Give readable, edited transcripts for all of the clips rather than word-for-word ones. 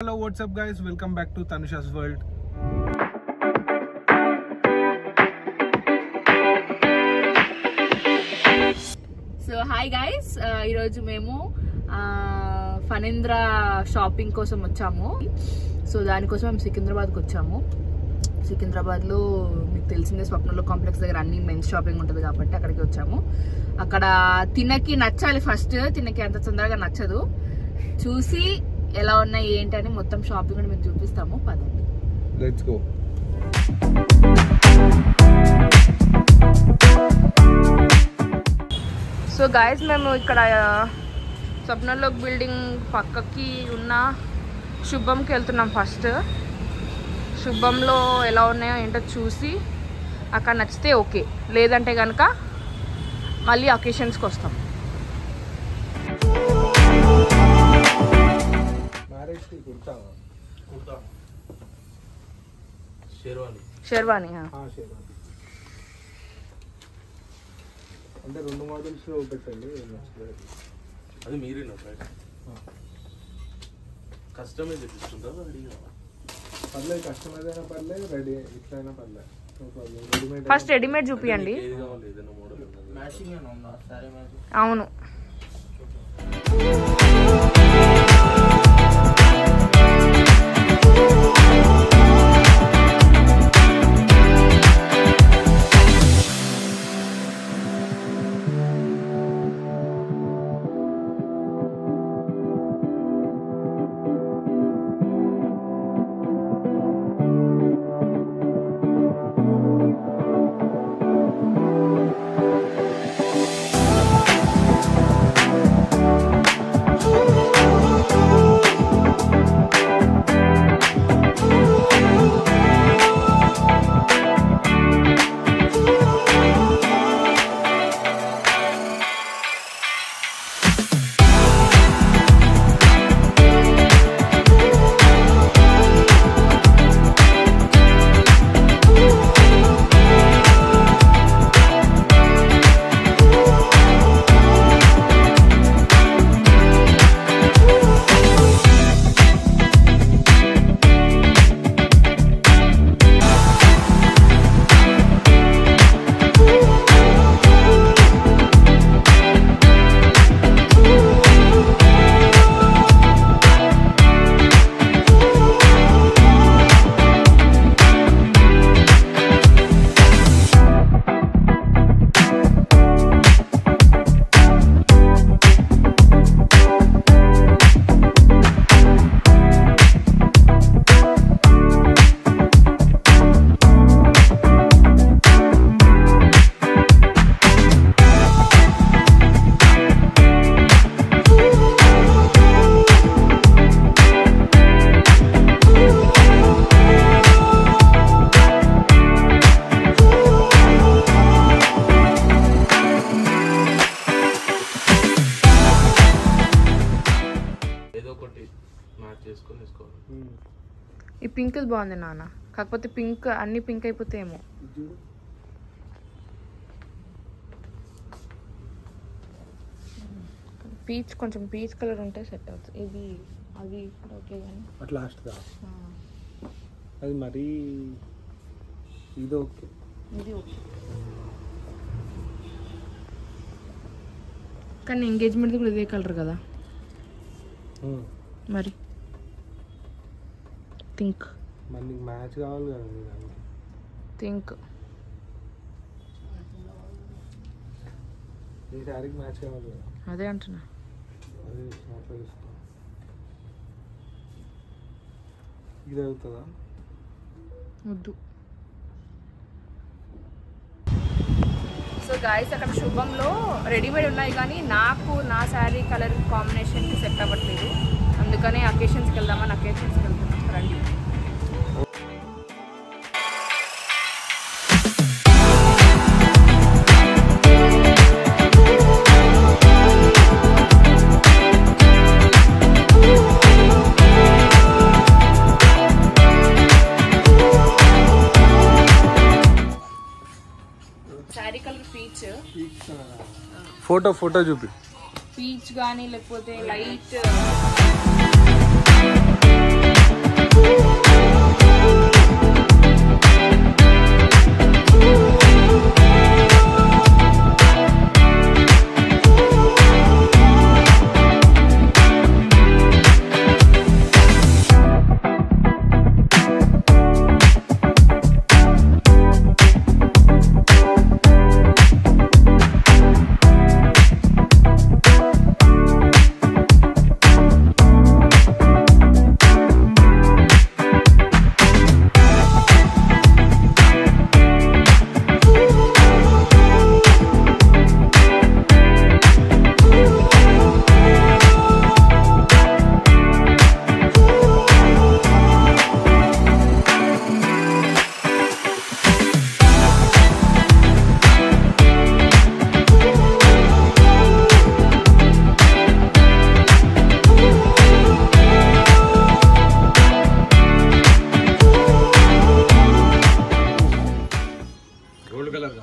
Hello, what's up guys, welcome back to Tanusha's World. So hi guys, ee roju memu Fanindra shopping kosam vachamu. So dani kosam mem Secunderabad ku vachamu. Secunderabad lo meeku telisinde Swapnalo complex daggara anni men's shopping untadi kabatti akkadiki vachamu. Akkada tinaki nachali first, tinaki anta tondaraga nachadu. Chusi ఎలా ఉన్నాయి ఏంటని మొత్తం shopping కూడా మేము చూపిస్తాము. పదండి, let's go. So guys, మేము ఇక్కడ స్వప్నలోక్ బిల్డింగ్ పక్కకి ఉన్న శుభంకి వెళ్తున్నాం. ఫస్ట్ శుభంలో ఎలా ఉన్నాయో ఏంటో చూసి అక్కడ నచ్చితే ఓకే, లేదంటే కనుక మళ్ళీ అకేషన్స్కి వస్తాం. షెర్వానీ అంటే రెండు మోడల్స్ లో పెట్టండి. అది మీరేనా కస్టమైజ్ చేపిస్తుందా? పర్లేదు, కస్టమైజ్ అయినా పర్లేదు, రెడీ ఇట్లయినా పర్లేదు. ఫస్ట్ రెడీమేడ్ చూపియండి. అవును, ఈ పింక్ బాగుంది నాన్న. కాకపోతే పింక్ అన్ని పింక్ అయిపోతాయేమో. పీచ్, కొంచెం పీచ్ కలర్ ఉంటే సెట్ అవుతుంది. ఇది అది ఓకే కానీ అట్ లాస్ట్ దా అది మరి ఇది ఓకే, ఇది ఓకే. కానీ ఎంగేజ్మెంట్ కూడా ఇదే కలర్ కదా మరి. థింక్ మళ్ళీ మ్యాచ్ కావాలి కదా దానికి. థింక్ ఈ శారీకి మ్యాచ్ కావాలి కదా. అదే అంటున్నా. అదే ఇది అవుతుందా? వద్దు. సో గాయస్, అక్కడ శుభంలో రెడీమేడ్ ఉన్నాయి కానీ నాకు నా శారీ కలర్ కాంబినేషన్కి సెట్ అవ్వట్లేదు. అందుకనే అకేషన్స్కి వెళ్దామని అకేషన్స్కి వెళ్తున్నాం. రండి. Sari colour peach. ఫోటో చూపి. పీచ్ కానీ లేకపోతే లైట్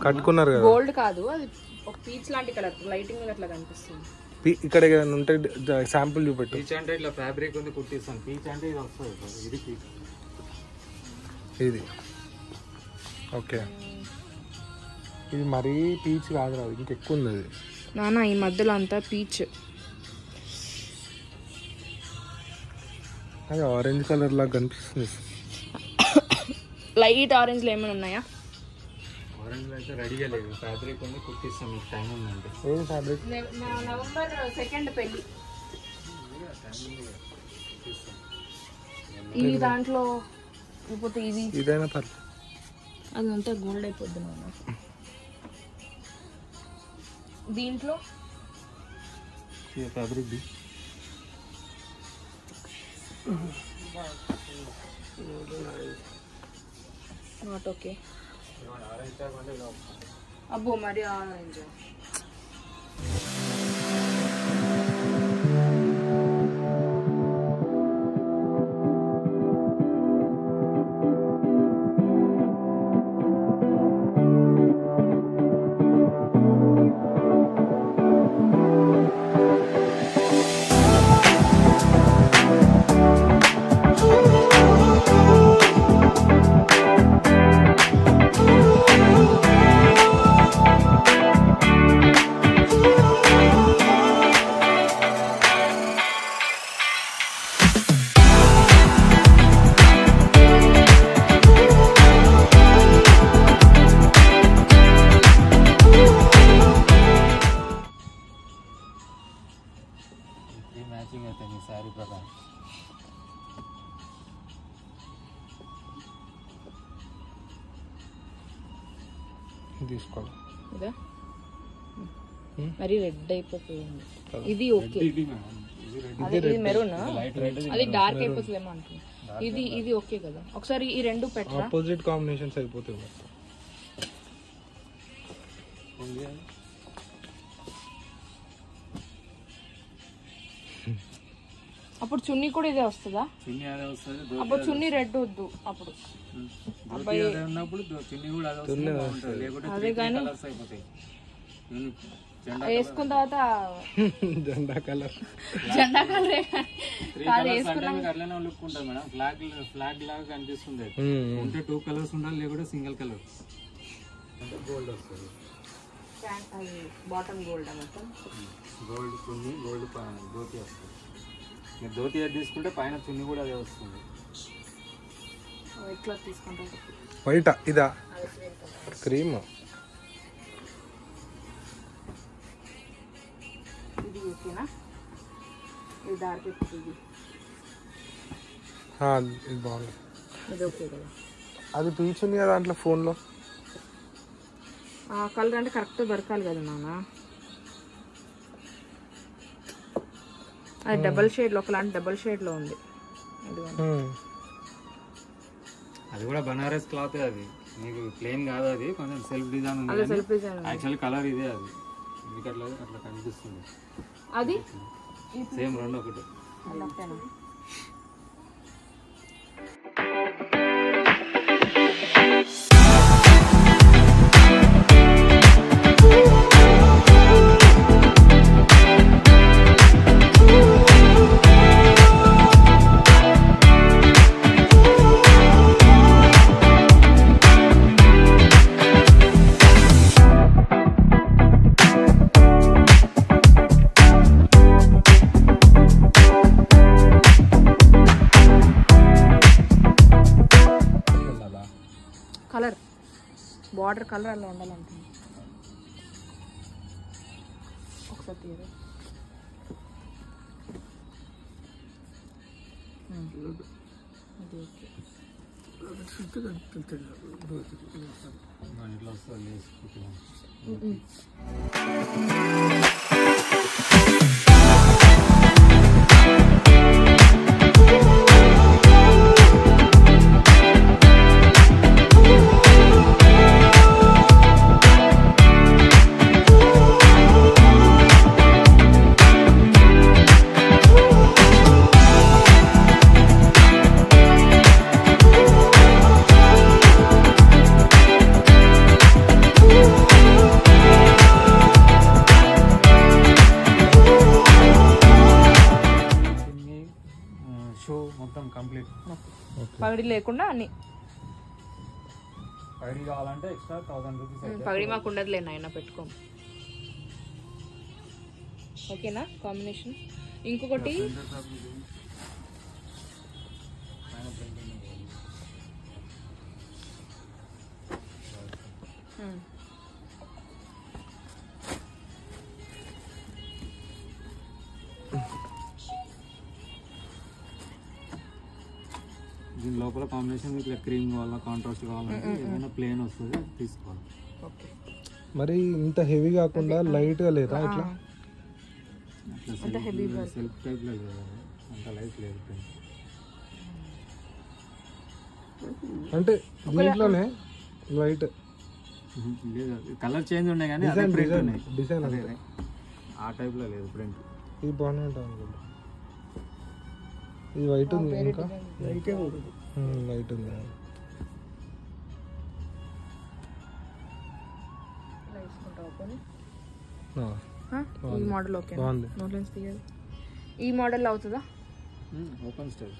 కట్టుకున్నారు కదా. గోల్డ్ కాదు, అది ఒక పీచ్ లాంటి కలర్, లైటింగ్ అట్లా కనిపిస్తుంది. ఇక్కడ ఉంటే శాంపుల్ చూపెట్టు. పీచ్ అంటే ఇట్లా ఫ్యాబ్రిక్ ఉంది కుట్టిస్తాను. పీచ్ అంటే ఇది వస్తుంది, ఇది పీచ్. ఇది ఓకే, ఇది మరీ పీచ్ కాదు రాదు, ఇంకెక్కువ ఉంది అది. నానా ఈ మధ్యలో అంతా పీచ్, అది ఆరెంజ్ కలర్ లాగా కనిపిస్తుంది. లైట్ ఆరెంజ్లో ఏమైనా ఉన్నాయా? ఆరెంజ్ అయితే రెడీగా లేదు, ఫ్యాబ్రిక్ ఉంది కుట్టిస్తాం, మీకు టైం ఉందంటే. ఏది ఫ్యాబ్రిక్? నవంబర్ 2 పెళ్ళి. ఈ దాంట్లో లేకపోతే ఇది ఇదైనా పర్లేదు. అదంతా గోల్డ్ అయిపోద్ది నాన్న. దీంట్లో ఫ్యాబ్రిక్ ది నాట్ ఓకే. అబ్బో మరి ఆరెంజ్. మ్యాచింగ్ అవుతాయి మీ శారీ ప్రకారం. తీసుకోవాలి. ఇదా మరి రెడ్ అయిపోతుంది. ఇది ఓకే, అది మెరూన్, అది డార్క్ అయిపోతుందేమో అంటుంది. ఇది ఓకే కదా, ఒకసారి ఈ రెండు పెట్టరా. ఆపోజిట్ కాంబినేషన్స్ అయిపోతాయి. అప్పుడు చున్నీ కూడా ఇదే వస్తుందా? చున్నీ అదే వస్తుంది, అప్పుడు చున్నీ రెడ్ వద్దు, అప్పుడు ధోతి అదే ఉన్నప్పుడు చున్నీ కూడా అదే వస్తుంది, బాగుంటుంది. లేకుంటే అదే కానీ కలర్స్ అయిపోతాయి. వేసుకున్న తర్వాత జెండా కలర్ జెండా కలర్ అట్లనే లుక్ ఉంటుంది మేడం. ఫ్లాగ్ లాగా కనిపిస్తుంది. ఉంటే 2 కలర్స్ ఉండాలి, లేకుంటే సింగిల్ కలర్. గోల్డ్ వస్తుంది, బాటమ్ గోల్డ్ మొత్తం గోల్డ్ చున్నీ, గోల్డ్ ధోతి వస్తుంది. మీరు ధోతి అది తీసుకుంటే పైన చున్నీ కూడా అదే వస్తుంది. ఎట్లా తీసుకుంటారు? వైటా ఇదా క్రీమ్? ఇది ఓకేనా? ఇది డార్క్ అయిపోతుంది, ఇది బాగుంది. ఇది ఓకే కదా? అది పీచ్ ఉంది కదా దాంట్లో ఫోన్లో. కలర్ అంటే కరెక్ట్ దొరకాలి కదా నాన్న. అది డబల్ షేడ్లో, ఒకలాంటి డబల్ షేడ్లో ఉంది. అది కూడా బనారస్ క్లాత్, అది మీకు ప్లెయిన్ కాదు, అది కొంచెం సెల్ఫ్ డిజైన్ ఉంది. సెల్ఫ్ డిజైన్ యాక్చువల్ కలర్ ఇదే, అది మీకు అట్లా కనిపిస్తుంది. అది సేమ్ రెండు ఒకటి. కలర్ బార్డర్ కలర్ అలా ఉండాలంటుంది. ఒకసారి తీయరు. ఇట్లా వస్తుంది. Ooh. మొత్తం కంప్లీట్. పగడి లేకుండా అన్ని. పగడి కావాలంటే ఎక్స్ట్రా 1000 రూపీస్. పగడి మాకు ఉండదులే నాయన, పెట్టుకోం. ఓకేనా కాంబినేషన్? ఇంకొకటి దీని లోపల కాంబినేషన్ ఇట్లా క్రీమ్ కావాలా, కాంట్రాస్ట్ కావాలంటే ఏదైనా ప్లేన్ వస్తుంది తీసుకోవాలి. ఓకే. మరి ఇంత హెవీ కాకుండా లైట్ గా లేదా ఇట్లా? అంత హెవీ సెల్ఫ్ టైప్ లో లేదు, అంత లైట్ లేదు. అంటే దీంట్లోనే లైట్ లేదు, కలర్ చేంజ్ ఉన్నాయి కానీ అదే ప్రింట్ ఉన్నాయి. డిజైన్ అదే ఆ టైప్ లో లేదు ప్రింట్. ఇది బాగానే ఉంటుంది అనుకుంటా. ఇది వైట్ ఉంది, ఇంకా లైట్ ఉంది. ఈ మోడల్ ఓకే. బాగుంది. ఈ మోడల్ అవుతుందా? Open style.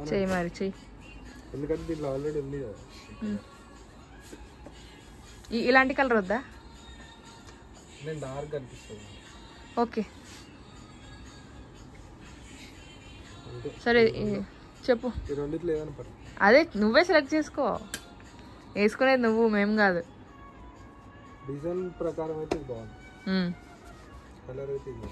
చెయ్యి మరి చెయ్యి. ఎందుకంటే దీంట్లో ఆల్రెడీ ఉంది కదా. ఇలాంటి కలర్ వద్దా? నేను డార్క్ అనిపిస్తుంది. ఓకే సరే చెప్పు. ఈ రెండిట్లో ఏదైనా పర్లేదు. అదే నువ్వే సెలెక్ట్ చేసుకో, వేసుకునేది నువ్వు, మేము కాదు. డిజైన్ ప్రకారం అయితే ఇది బాగుంది, కలర్ అయితే ఇది.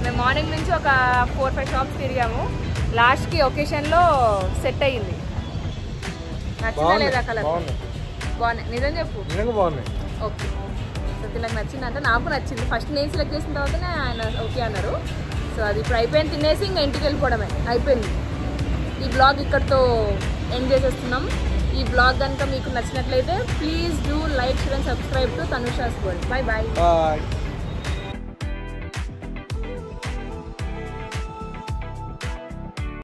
మేము మార్నింగ్ నుంచి ఒక 4-5 షాప్స్ తిరిగాము. లాస్ట్కి ఒకేషన్లో సెట్ అయ్యింది. నచ్చిందా లేదా కలర్? బాగున్నాయి. నిజం చెప్పు. బాగున్నాయి. ఓకే. సో తినకు నచ్చిందంటే నాకు నచ్చింది. ఫస్ట్ నేను సెలెక్ట్ చేసిన తర్వాతనే ఆయన ఓకే అన్నారు. సో అది ఇప్పుడు అయిపోయింది. తినేసి ఇంకా ఇంటికి వెళ్ళిపోవడమే అయిపోయింది. ఈ బ్లాగ్ ఇక్కడితో ఎండ్ చేసేస్తున్నాం. ఈ బ్లాగ్ కనుక మీకు నచ్చినట్లయితే please do like, share and subscribe to Tanusha's world. Bye bye.